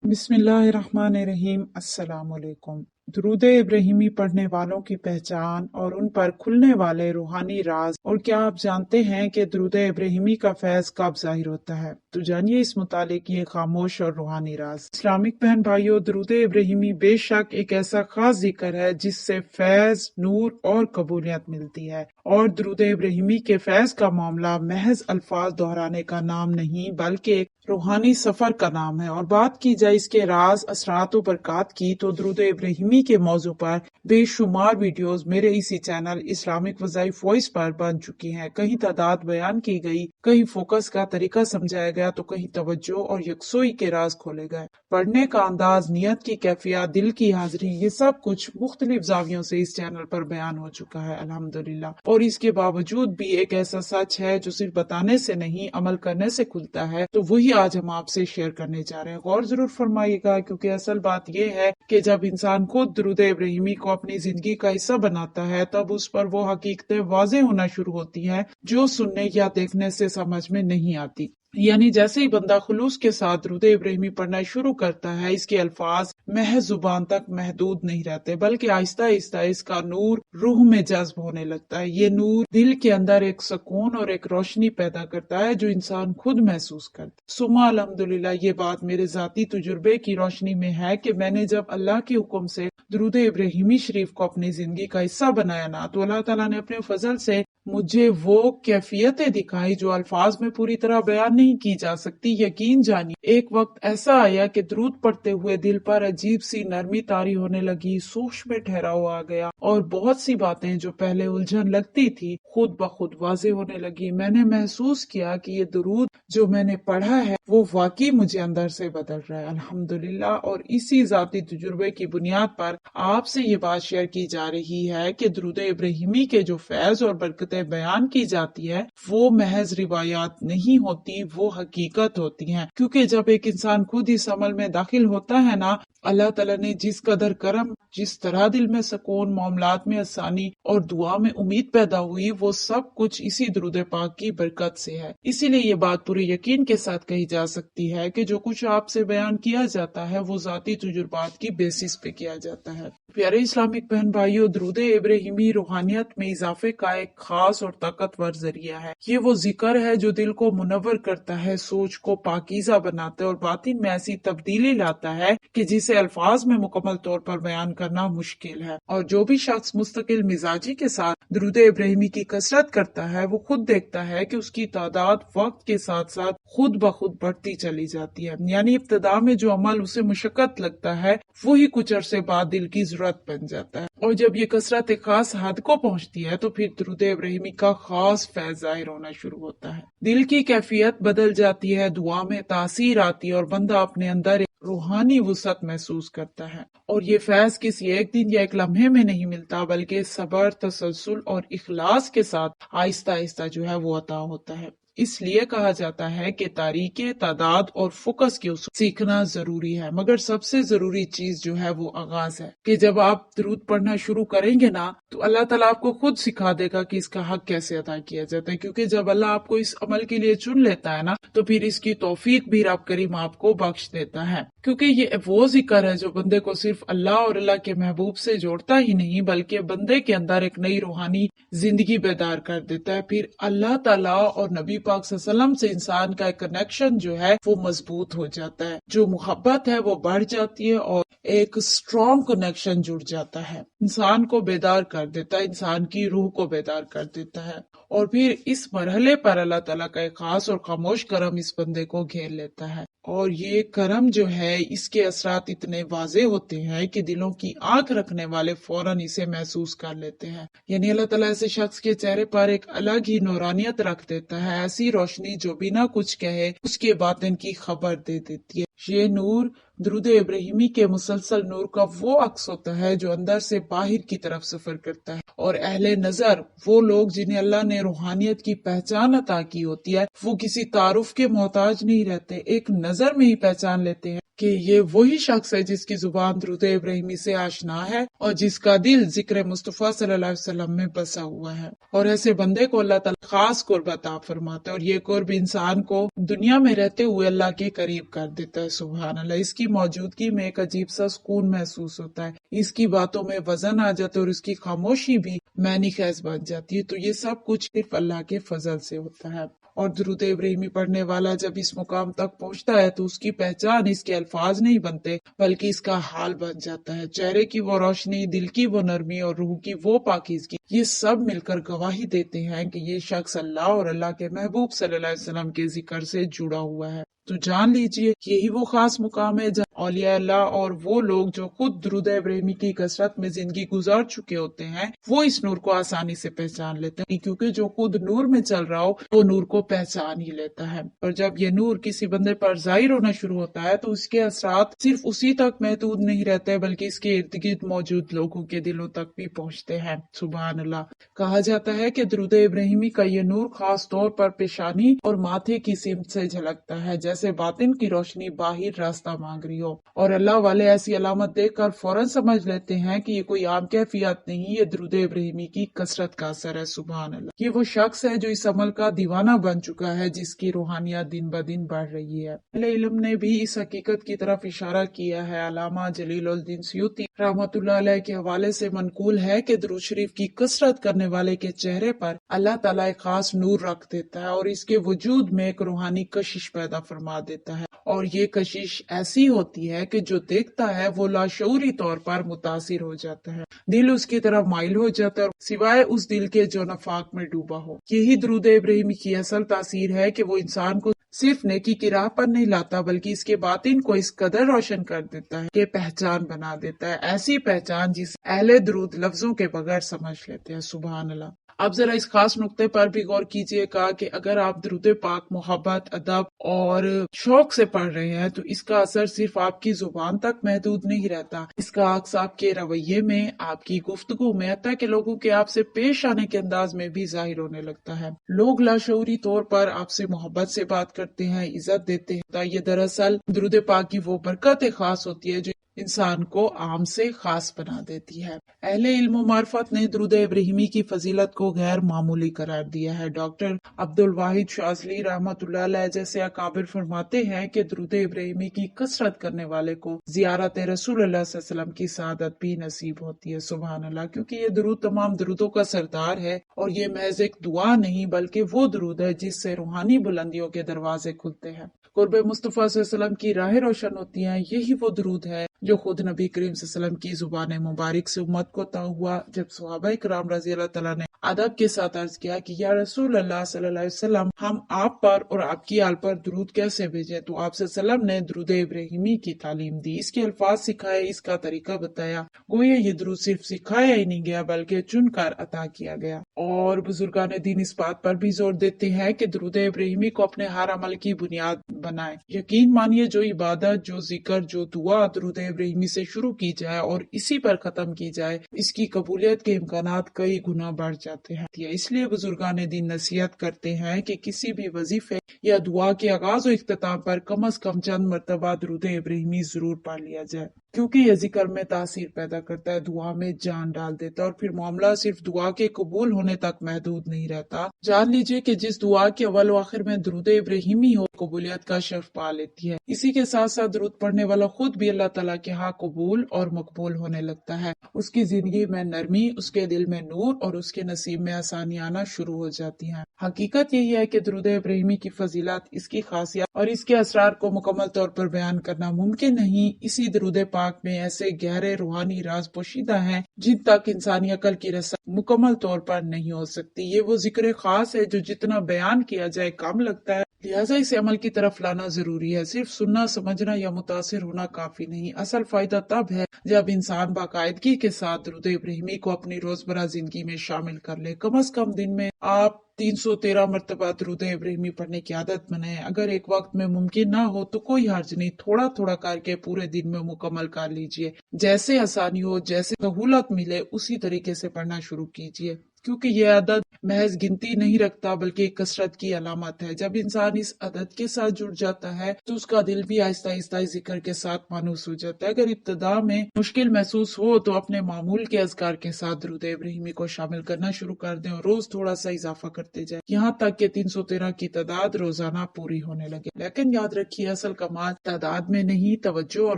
बिस्मिल्लाहिर्रहमानिर्रहीम। अस्सलाम वालेकुम। दुरूद इब्राहिमी पढ़ने वालों की पहचान और उन पर खुलने वाले रूहानी राज। और क्या आप जानते हैं कि दुरूद इब्राहिमी का फैज कब जाहिर होता है? तो जानिए इस मुतालिक ये खामोश और रूहानी राज। इस्लामिक बहन भाइयों, दुरूद इब्राहिमी बेशक एक ऐसा खास जिक्र है जिससे फैज, नूर और कबूलियत मिलती है। और दुरूद इब्राहिमी के फैज का मामला महज अल्फाज दोहराने का नाम नहीं बल्कि एक रूहानी सफर का नाम है। और बात की जाए इसके राज, असरात और बरक़ात की, तो दुरूद इब्राहिमी के मौजू पर बेशुमार वीडियोस मेरे इसी चैनल इस्लामिक वज़ाइफ वॉइस पर बन चुकी हैं। कहीं तादाद बयान की गई, कहीं फोकस का तरीका समझाया गया, तो कहीं तवज्जो और यकसोई के राज खोले गए। पढ़ने का अंदाज, नियत की कैफियत, दिल की हाजिरी, ये सब कुछ मुख्तलिफ जावियों से इस चैनल पर बयान हो चुका है अल्हम्दुलिल्लाह। और इसके बावजूद भी एक ऐसा सच है जो सिर्फ बताने से नहीं अमल करने से खुलता है, तो वही आज हम आपसे शेयर करने जा रहे हैं। गौर जरूर फरमाइएगा, क्योंकि असल बात यह है कि जब इंसान खुद दुरूद इब्राहिमी को अपनी जिंदगी का हिस्सा बनाता है, तब उस पर वो हकीकतें वाज़ेह होना शुरू होती हैं जो सुनने या देखने से समझ में नहीं आती। यानी जैसे ही बंदा खुलूस के साथ दुरूद इब्राहिमी पढ़ना शुरू करता है, इसके अल्फाज महज जुबान तक महदूद नहीं रहते, बल्कि आहिस्ता आहिस्ता इसका नूर रूह में जज्ब होने लगता है। ये नूर दिल के अंदर एक सुकून और एक रोशनी पैदा करता है जो इंसान खुद महसूस करता। सुमा अल्हम्दुलिल्लाह, ये बात मेरे जाती तजुर्बे की रोशनी में है कि मैंने जब अल्लाह के हुक्म से दुरूद इब्राहिमी शरीफ को अपनी जिंदगी का हिस्सा बनाया ना, तो अल्लाह ताला ने अपने फजल से मुझे वो कैफियतें दिखाई जो अल्फाज में पूरी तरह बयान नहीं की जा सकती। यकीन जानिए, एक वक्त ऐसा आया कि दुरूद पढ़ते हुए दिल पर अजीब सी नरमी तारी होने लगी, सोच में ठहराव आ गया और बहुत सी बातें जो पहले उलझन लगती थी खुद ब खुद वाज़ेह होने लगी। मैंने महसूस किया कि ये दुरूद जो मैंने पढ़ा है वो वाकई मुझे अंदर से बदल रहा है अल्हम्दुलिल्लाह। और इसी जाती तजुर्बे की बुनियाद पर आपसे ये बात शेयर की जा रही है कि दुरूद इब्राहिमी के जो फैज और बरकतें बयान की जाती है वो महज रिवायात नहीं होती, वो हकीकत होती हैं। क्योंकि जब एक इंसान खुद इस अमल में दाखिल होता है ना, अल्लाह ताला ने जिस कदर करम, जिस तरह दिल में सुकून, मामलात में आसानी और दुआ में उम्मीद पैदा हुई, वो सब कुछ इसी दुरूद पाक की बरकत से है। इसीलिए ये बात पूरे यकीन के साथ कही जा सकती है कि जो कुछ आपसे बयान किया जाता है वो जाती तजुर्बात की बेसिस पे किया जाता है। प्यारे इस्लामिक बहन भाइयों, दुरूद इब्राहिमी रूहानियत में इजाफे का एक खास और ताकतवर जरिया है। ये वो जिक्र है जो दिल को मुनव्वर करता है, सोच को पाकीज़ा बनाता है और बातिन में ऐसी तब्दीली लाता है कि जिसे अल्फाज में मुकम्मल तौर पर बयान करना मुश्किल है। और जो भी शख्स मुस्तकिल मिजाजी के साथ दुरूद इब्राहिमी की कसरत करता है, वो खुद देखता है कि उसकी तादाद वक्त के साथ साथ खुद ब खुद बढ़ती चली जाती है। यानी इब्तिदा में जो अमल उसे मुशक्कत लगता है, वही कुछ अरसे बाद दिल की जरूरत बन जाता है। और जब ये कसरत एक खास हद को पहुंचती है, तो फिर दुरूद इब्राहिमी का खास फैज जाहिर होना शुरू होता है। दिल की कैफियत बदल जाती है, दुआ में तासीर आती है और बंदा अपने अंदर रूहानी वुसअत महसूस करता है। और ये फैज किसी एक दिन या एक लम्हे में नहीं मिलता, बल्कि सबर, तसलसल और इखलास के साथ आहिस्ता आहिस्ता जो है वो अता होता है। इसलिए कहा जाता है कि तारीखे, तादाद और फोकस के उसूल सीखना जरूरी है, मगर सबसे जरूरी चीज जो है वो आगाज है। कि जब आप दुरूद पढ़ना शुरू करेंगे ना, तो अल्लाह ताला आपको खुद सिखा देगा कि इसका हक कैसे अदा किया जाता है। क्योंकि जब अल्लाह आपको इस अमल के लिए चुन लेता है ना, तो फिर इसकी तौफीक भी रब करीम आपको बख्श देता है। क्योंकि ये वो जिक्र है जो बंदे को सिर्फ अल्लाह और अल्लाह के महबूब से जोड़ता ही नहीं, बल्कि बंदे के अंदर एक नई रूहानी जिंदगी बेदार कर देता है। फिर अल्लाह ताला और नबी पाक सल्लल्लाहु अलैहि वसल्लम से इंसान का एक कनेक्शन जो है वो मजबूत हो जाता है, जो मुहब्बत है वो बढ़ जाती है और एक स्ट्रॉन्ग कनेक्शन जुड़ जाता है। इंसान को बेदार कर देता है, इंसान की रूह को बेदार कर देता है। और फिर इस मरहले पर अल्लाह ताला का एक खास और खामोश करम इस बंदे को घेर लेता है। और ये करम जो है, इसके असरात इतने वाजे होते हैं कि दिलों की आंख रखने वाले फौरन इसे महसूस कर लेते हैं। यानी अल्लाह ताला ऐसे शख्स के चेहरे पर एक अलग ही नूरानियत रख देता है, ऐसी रोशनी जो बिना कुछ कहे उसके बातिन की खबर दे देती है। ये नूर दुरूद इब्राहिमी के मुसलसल नूर का वो अक्स होता है जो अंदर से बाहर की तरफ सफर करता है। और अहले नजर, वो लोग जिन्हें अल्लाह ने रूहानियत की पहचान अता की होती है, वो किसी तारुफ के मोहताज नहीं रहते, एक नजर में ही पहचान लेते हैं कि ये वही शख्स है जिसकी जुबान दुरूद इब्राहिमी से आशना है और जिसका दिल जिक्र मुस्तफा सल्लल्लाहु अलैहि वसल्लम में बसा हुआ है। और ऐसे बंदे को अल्लाह ताला खास कुर्ब अता फरमाता है, और ये कुर्ब इंसान को दुनिया में रहते हुए अल्लाह के करीब कर देता है। सुभान अल्लाह। इसकी मौजूदगी में एक अजीब सा सुकून महसूस होता है, इसकी बातों में वजन आ जाता है और इसकी खामोशी भी मैनी खैज बन जाती है। तो ये सब कुछ सिर्फ अल्लाह के फजल से होता है। और दुरूद इब्राहिमी पढ़ने वाला जब इस मुकाम तक पहुंचता है तो उसकी पहचान इसके अल्फाज नहीं बनते बल्कि इसका हाल बन जाता है। चेहरे की वो रोशनी, दिल की वो नरमी और रूह की वो पाकीज़गी, ये सब मिलकर गवाही देते हैं कि ये शख्स अल्लाह और अल्लाह के महबूब सल्लल्लाहु अलैहि वसल्लम के जिक्र से जुड़ा हुआ है। तो जान लीजिए यही वो खास मुकाम है जहाँ औलिया अल्लाह और वो लोग जो खुद दुरूद इब्राहिमी की कसरत में जिंदगी गुजार चुके होते हैं वो इस नूर को आसानी से पहचान लेते हैं, क्योंकि जो खुद नूर में चल रहा हो वो नूर को पहचान ही लेता है। और जब ये नूर किसी बंदे पर जाहिर होना शुरू होता है तो उसके असरात सिर्फ उसी तक महदूद नहीं रहते बल्कि इसके इर्द गिर्द मौजूद लोगों के दिलों तक भी पहुँचते हैं। सुभान अल्लाह। कहा जाता है कि दुरूद इब्राहिमी का ये नूर खास तौर पर पेशानी और माथे की सिमत से झलकता है, जैसे बातिन की रोशनी बाहिर रास्ता मांग रही हो। और अल्लाह वाले ऐसी अलामत देखकर फौरन समझ लेते हैं कि ये कोई आम कैफियत नहीं, ये दुरूद इब्राहिमी की कसरत का असर है। सुभान अल्लाह। ये वो शख्स है जो इस अमल का दीवाना बन चुका है जिसकी रूहानियत दिन ब दिन बढ़ रही है। अहले इल्म ने भी इस हकीकत की तरफ इशारा किया है। अल्लामा जलीलुद्दीन सयूती रहमतुल्लाह अलैह के हवाले से मनकूल है कि दुरूद शरीफ की कसरत करने वाले के चेहरे पर अल्लाह ताला एक खास नूर रख देता है और इसके वजूद में एक रूहानी कशिश पैदा फरमा देता है। और ये कशिश ऐसी होती है कि जो देखता है वो लाशऊरी तौर पर मुतासिर हो जाता है, दिल उसकी तरफ माइल हो जाता है सिवाय उस दिल के जो नफाक में डूबा हो। यही दुरूद इब्राहिमी की असल तासीर है कि वो इंसान को सिर्फ नेकी की राह पर नहीं लाता बल्कि इसके बातिन को इस कदर रोशन कर देता है कि पहचान बना देता है, ऐसी पहचान जिसे अहले दुरूद लफ्जों के बगैर समझ लेते हैं। सुभान अल्लाह। अब जरा इस खास नुक्ते पर भी गौर कीजिएगा कि अगर आप दुरूद पाक मोहब्बत, अदब और शौक से पढ़ रहे हैं तो इसका असर सिर्फ आपकी जुबान तक महदूद नहीं रहता, इसका अक्स आपके रवैये में, आपकी गुफ्तगू में, हत्ता कि लोगों के आपसे पेश आने के अंदाज में भी जाहिर होने लगता है। लोग लाशऊरी तौर पर आपसे मोहब्बत से बात करते हैं, इज्जत देते हैं। ये दरअसल दुरूद पाक की वो बरकत खास होती है जो इंसान को आम से खास बना देती है। अहले इल्म मार्फत ने दुरूद इब्राहिमी की फजीलत को गैर मामूली करार दिया है। डॉक्टर अब्दुल वाहिद शाज़ली रहमतुल्लाह अलैह जैसे अकाबिर फरमाते हैं कि दुरूद इब्राहिमी की कसरत करने वाले को ज़ियारत रसूल अल्लाह सल्लल्लाहु अलैहि वसल्लम की सादत भी नसीब होती है। सुभान अल्लाह। क्योंकि ये दुरूद तमाम दुरूदों का सरदार है और ये महज एक दुआ नहीं बल्कि वो दुरूद है जिससे रूहानी बुलंदियों के दरवाजे खुलते हैं, कुर्ब मुस्तफ़ा सल्लल्लाहु अलैहि वसल्लम की राहें रोशन होती हैं। यही वो दुरूद है जो खुद नबी करीम सल्लल्लाहु अलैहि वसल्लम की जुबान मुबारक से उम्मत को अता हुआ जब सहाबा किराम रज़ी अल्लाह तआला ने अदब के साथ अर्ज किया कि या रसूल अल्लाह सल्लल्लाहु अलैहि वसल्लम, हम आप पर और आपकी आल पर दुरूद कैसे भेजें? तो आप सल्लल्लाहु अलैहि वसल्लम ने दुरूद इब्राहिमी की तालीम दी, इसके अल्फाज सिखाए, इसका तरीका बताया। गोया ये दुरूद सिर्फ सिखाया ही नहीं गया बल्कि चुनकर अता किया गया। और बुजुर्गान दीन इस बात पर भी जोर देते हैं कि दुरूद इब्राहिमी को अपने हर अमल की बुनियाद बनाए। यकीन मानिए जो इबादत, जो जिक्र, जो दुआ दुरूद इब्राहिमी से शुरू की जाए और इसी पर खत्म की जाए, इसकी कबूलियत के इम्कानात कई गुना बढ़ जाते हैं। इसलिए बुजुर्गान दीन नसीहत करते हैं कि किसी भी वजीफे या दुआ के आगाज और इख्तिताम पर कम अज कम चंद मरतबा दुरूद इब्राहिमी जरूर पढ़ लिया जाए, क्योंकि यह जिक्र में तासीर पैदा करता है, दुआ में जान डाल देता है और फिर मामला सिर्फ दुआ के कबूल होने तक महदूद नहीं रहता। जान लीजिए कि जिस दुआ के अव्वल व आखिर में दुरूद इब्राहिमी हो कबूलियत का शर्फ पा लेती है। इसी के साथ साथ दुरूद पढ़ने वाला खुद भी अल्लाह ताला के यहाँ कबूल और मकबूल होने लगता है। उसकी जिंदगी में नरमी, उसके दिल में नूर और उसके नसीब में आसानी आना शुरू हो जाती है। हकीकत यही है कि दुरूद इब्राहिमी की फजीलत, इसकी खासियत और इसके असरार को मुकम्मल तौर पर बयान करना मुमकिन नहीं। इसी दुरूद पाक में ऐसे गहरे रूहानी राज पोशीदा हैं जिन तक इंसानी अकल की रसाई मुकम्मल तौर पर नहीं हो सकती। ये वो जिक्र खास है जो जितना बयान किया जाए कम लगता है, लिहाजा इसे अमल की तरफ लाना जरूरी है। सिर्फ सुनना, समझना या मुतासिर होना काफी नहीं। असल फायदा तब है जब इंसान बाकायदगी के साथ दुरूद इब्राहिमी को अपनी रोजमर्रा जिंदगी में शामिल कर ले। कम अज कम दिन में आप 313 मरतबा दुरूद इब्राहिमी पढ़ने की आदत बनाएं। अगर एक वक्त में मुमकिन ना हो तो कोई हर्ज नहीं, थोड़ा थोड़ा करके पूरे दिन में मुकम्मल कर लीजिए। जैसे आसानी हो, जैसे सहूलत मिले उसी तरीके से पढ़ना शुरू कीजिए। کیونکہ یہ عدد محض گنتی نہیں رکھتا بلکہ ایک کثرت کی علامت ہے۔ جب انسان اس عدد کے ساتھ جڑ جاتا ہے تو اس کا دل بھی آہستہ آہستہ ذکر کے ساتھ مانوس ہو جاتا ہے۔ اگر ابتدا میں مشکل محسوس ہو تو اپنے معمول کے اذکار کے ساتھ درود ابراہیمی کو شامل کرنا شروع کر دیں اور روز تھوڑا سا اضافہ کرتے جائیں، یہاں تک کہ 313 کی تعداد روزانہ پوری ہونے لگے۔ لیکن یاد رکھیے، اصل کمال تعداد میں نہیں، توجہ اور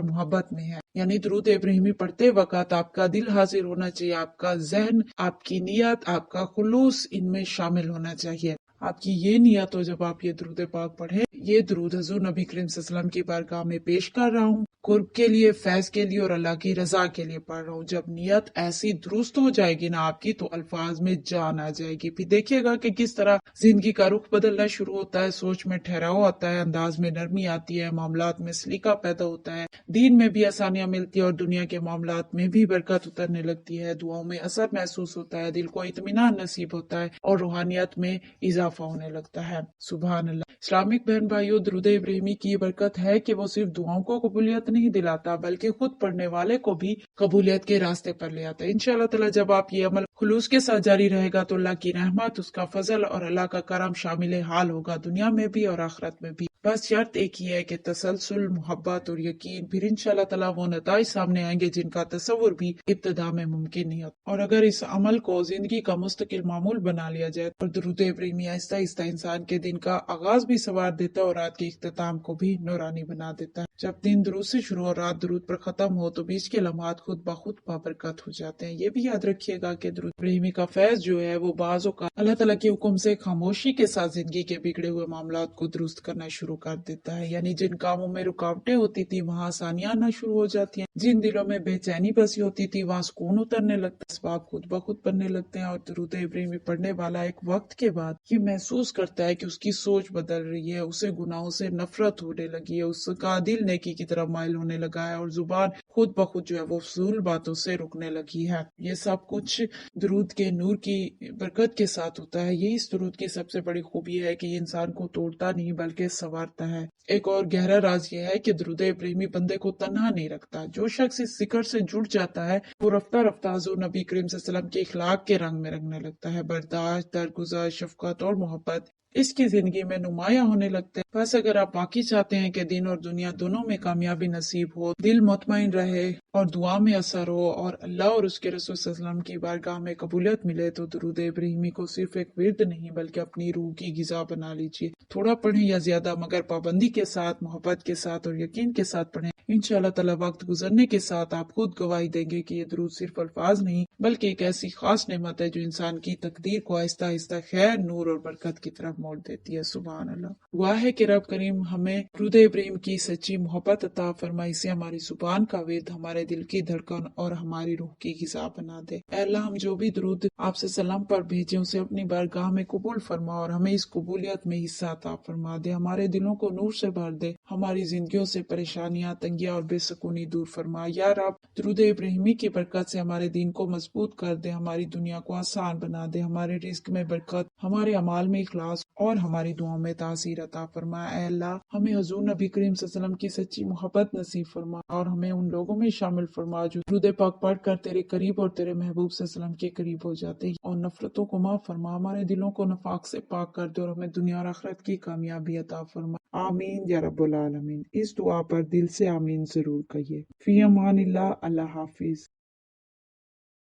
محبت میں ہے۔ یعنی درود ابراہیمی پڑھتے وقت آپ کا دل حاضر ہونا چاہیے، آپ کا ذہن، آپ کی نیت، آپ کا خلوص ان میں شامل ہونا چاہیے۔ آپ کی یہ نیت ہو جب آپ یہ درود پاک پڑھیں، یہ درود حضور نبی کریم صلی اللہ علیہ وسلم کی بارگاہ میں پیش کر رہا ہوں، قرب کے لیے، فیض کے لیے اور اللہ کی رضا کے لیے پڑھ رہا ہوں۔ جب نیت ایسی درست ہو جائے گی نا آپ کی، تو الفاظ میں جان آ جائے گی۔ پھر دیکھیے گا کہ کس طرح زندگی کا رخ بدلنا شروع ہوتا ہے، سوچ میں ٹھہراؤ آتا ہے، انداز میں نرمی آتی ہے، معاملات میں سلیقہ پیدا ہوتا ہے، دین میں بھی آسانیاں ملتی ہے اور دنیا کے معاملات میں بھی برکت اترنے لگتی ہے، دعاؤں میں اثر محسوس ہوتا ہے، دل کو اطمینان نصیب ہوتا ہے اور روحانیت میں اضافہ ہونے لگتا ہے۔ سبحان اللہ۔ اسلامک بہن بھائیوں، درود ابراہیمی کی برکت ہے کہ وہ صرف دعاؤں کو قبولیت نہیں دلاتا بلکہ خود پڑھنے والے کو بھی قبولیت کے راستے پر لے آتا ہے۔ انشاءاللہ تعالی جب آپ یہ عمل خلوص کے ساتھ جاری رہے گا تو اللہ کی رحمت، اس کا فضل اور اللہ کا کرم شامل حال ہوگا، دنیا میں بھی اور آخرت میں بھی۔ بس شرط ایک ہی ہے کہ تسلسل، محبت اور یقین، پھر انشاءاللہ تعالی وہ نتائج سامنے آئیں گے جن کا تصور بھی ابتدا میں ممکن نہیں ہوتا۔ اور اگر اس عمل کو زندگی کا مستقل معمول بنا لیا جائے اور درود ابراہیمی آہستہ آہستہ انسان کے دن کا آغاز بھی سنوار دیتا ہے اور رات کے اختتام کو بھی نورانی بنا دیتا ہے۔ جب دن درود سے شروع اور رات درود پر ختم ہو تو بیچ کے لمحات خود بخود بابرکت ہو جاتے ہیں۔ یہ بھی یاد رکھیے گا کہ درود ابراہیمی کا فیض جو ہے وہ بعض اوقات اللہ تعالیٰ کے حکم سے خاموشی کے ساتھ زندگی کے بگڑے ہوئے معاملات کو درست کرنا شروع کر دیتا ہے۔ یعنی جن کاموں میں رکاوٹیں ہوتی تھی وہاں آسانیاں آنا شروع ہو جاتی ہیں، جن دلوں میں بے چینی بسی ہوتی تھی وہاں سکون اترنے لگتا ہے، اسباب خود بخود بننے لگتے ہیں، اور درود ابراہیمی پڑھنے والا ایک وقت کے بعد یہ محسوس کرتا ہے کہ اس کی سوچ بدل رہی ہے، اسے گناہوں سے نفرت ہونے لگی ہے، اس کا دل نیکی کی طرف مائل ہونے لگا ہے اور زبان خود بخود جو ہے وہ فضول باتوں سے رکنے لگی ہے۔ یہ سب کچھ درود کے نور کی برکت کے ساتھ ہوتا ہے۔ یہ اس درود کی سب سے بڑی خوبی ہے کہ یہ انسان کو توڑتا نہیں بلکہ سنوارتا ہے۔ ایک اور گہرا راز یہ ہے کہ درود ابراہیمی بندے کو تنہا نہیں رکھتا۔ جو شخص اس ذکر سے جڑ جاتا ہے وہ رفتہ رفتہ حضور نبی کریم صلی اللہ علیہ وسلم کے اخلاق کے رنگ میں رنگنے لگتا ہے، برداشت، درگزر، شفقت اور محبت اس کی زندگی میں نمایاں ہونے لگتے ہیں۔ بس اگر آپ واقعی چاہتے ہیں کہ دین اور دنیا دونوں میں کامیابی نصیب ہو، دل مطمئن رہے اور دعا میں اثر ہو اور اللہ اور اس کے رسول صلی اللہ علیہ وسلم کی بارگاہ میں قبولیت ملے، تو درود ابراہیمی کو صرف ایک ورد نہیں بلکہ اپنی روح کی غذا بنا لیجیے۔ تھوڑا پڑھیں یا زیادہ، مگر پابندی کے ساتھ، محبت کے ساتھ اور یقین کے ساتھ پڑھیں۔ انشاءاللہ تعالی وقت گزرنے کے ساتھ آپ خود گواہی دیں گے کہ یہ درود صرف الفاظ نہیں بلکہ ایک ایسی خاص نعمت ہے جو انسان کی تقدیر کو آہستہ آہستہ خیر، نور اور برکت کی طرف موڑ دیتی ہے۔ سبحان اللہ۔ دعا ہے کہ رب کریم ہمیں درود ابراہیم کی سچی محبت عطا فرمائے، اسے ہماری زبان کا ورد، ہمارے دل کی دھڑکن اور ہماری روح کی غذا بنا دے۔ اے اللہ، ہم جو بھی درود آپ سے سلام پر بھیجیں اسے اپنی بارگاہ میں قبول فرما اور ہمیں اس قبولیت میں حصہ عطا فرما دے، ہمارے دلوں کو نور سے بھر دے، ہماری زندگیوں سے پریشانیاں، تنگیاں اور بے سکونی دور فرما۔ یا رب، درود ابراہیمی کی برکت سے ہمارے دین کو مضبوط کر دے، ہماری دنیا کو آسان بنا دے، ہمارے رزق میں برکت، ہمارے اعمال میں اخلاص اور ہماری دعاؤں میں تاثیر عطا فرما۔ اے اللہ، ہمیں حضور نبی کریم صلی اللہ علیہ وسلم کی سچی محبت نصیب فرما اور ہمیں ان لوگوں میں شامل فرما جو درود پاک پڑھ کر تیرے قریب اور تیرے محبوب صلی اللہ علیہ وسلم کے قریب ہو جاتے ہیں، اور نفرتوں کو معاف فرما، ہمارے دلوں کو نفاق سے پاک کر دے اور ہمیں دنیا اور آخرت کی کامیابی عطا فرما۔ آمین یا رب العالمین۔ اس دعا پر دل سے آمین ضرور کہیے۔ فی امان اللہ۔ اللہ حافظ۔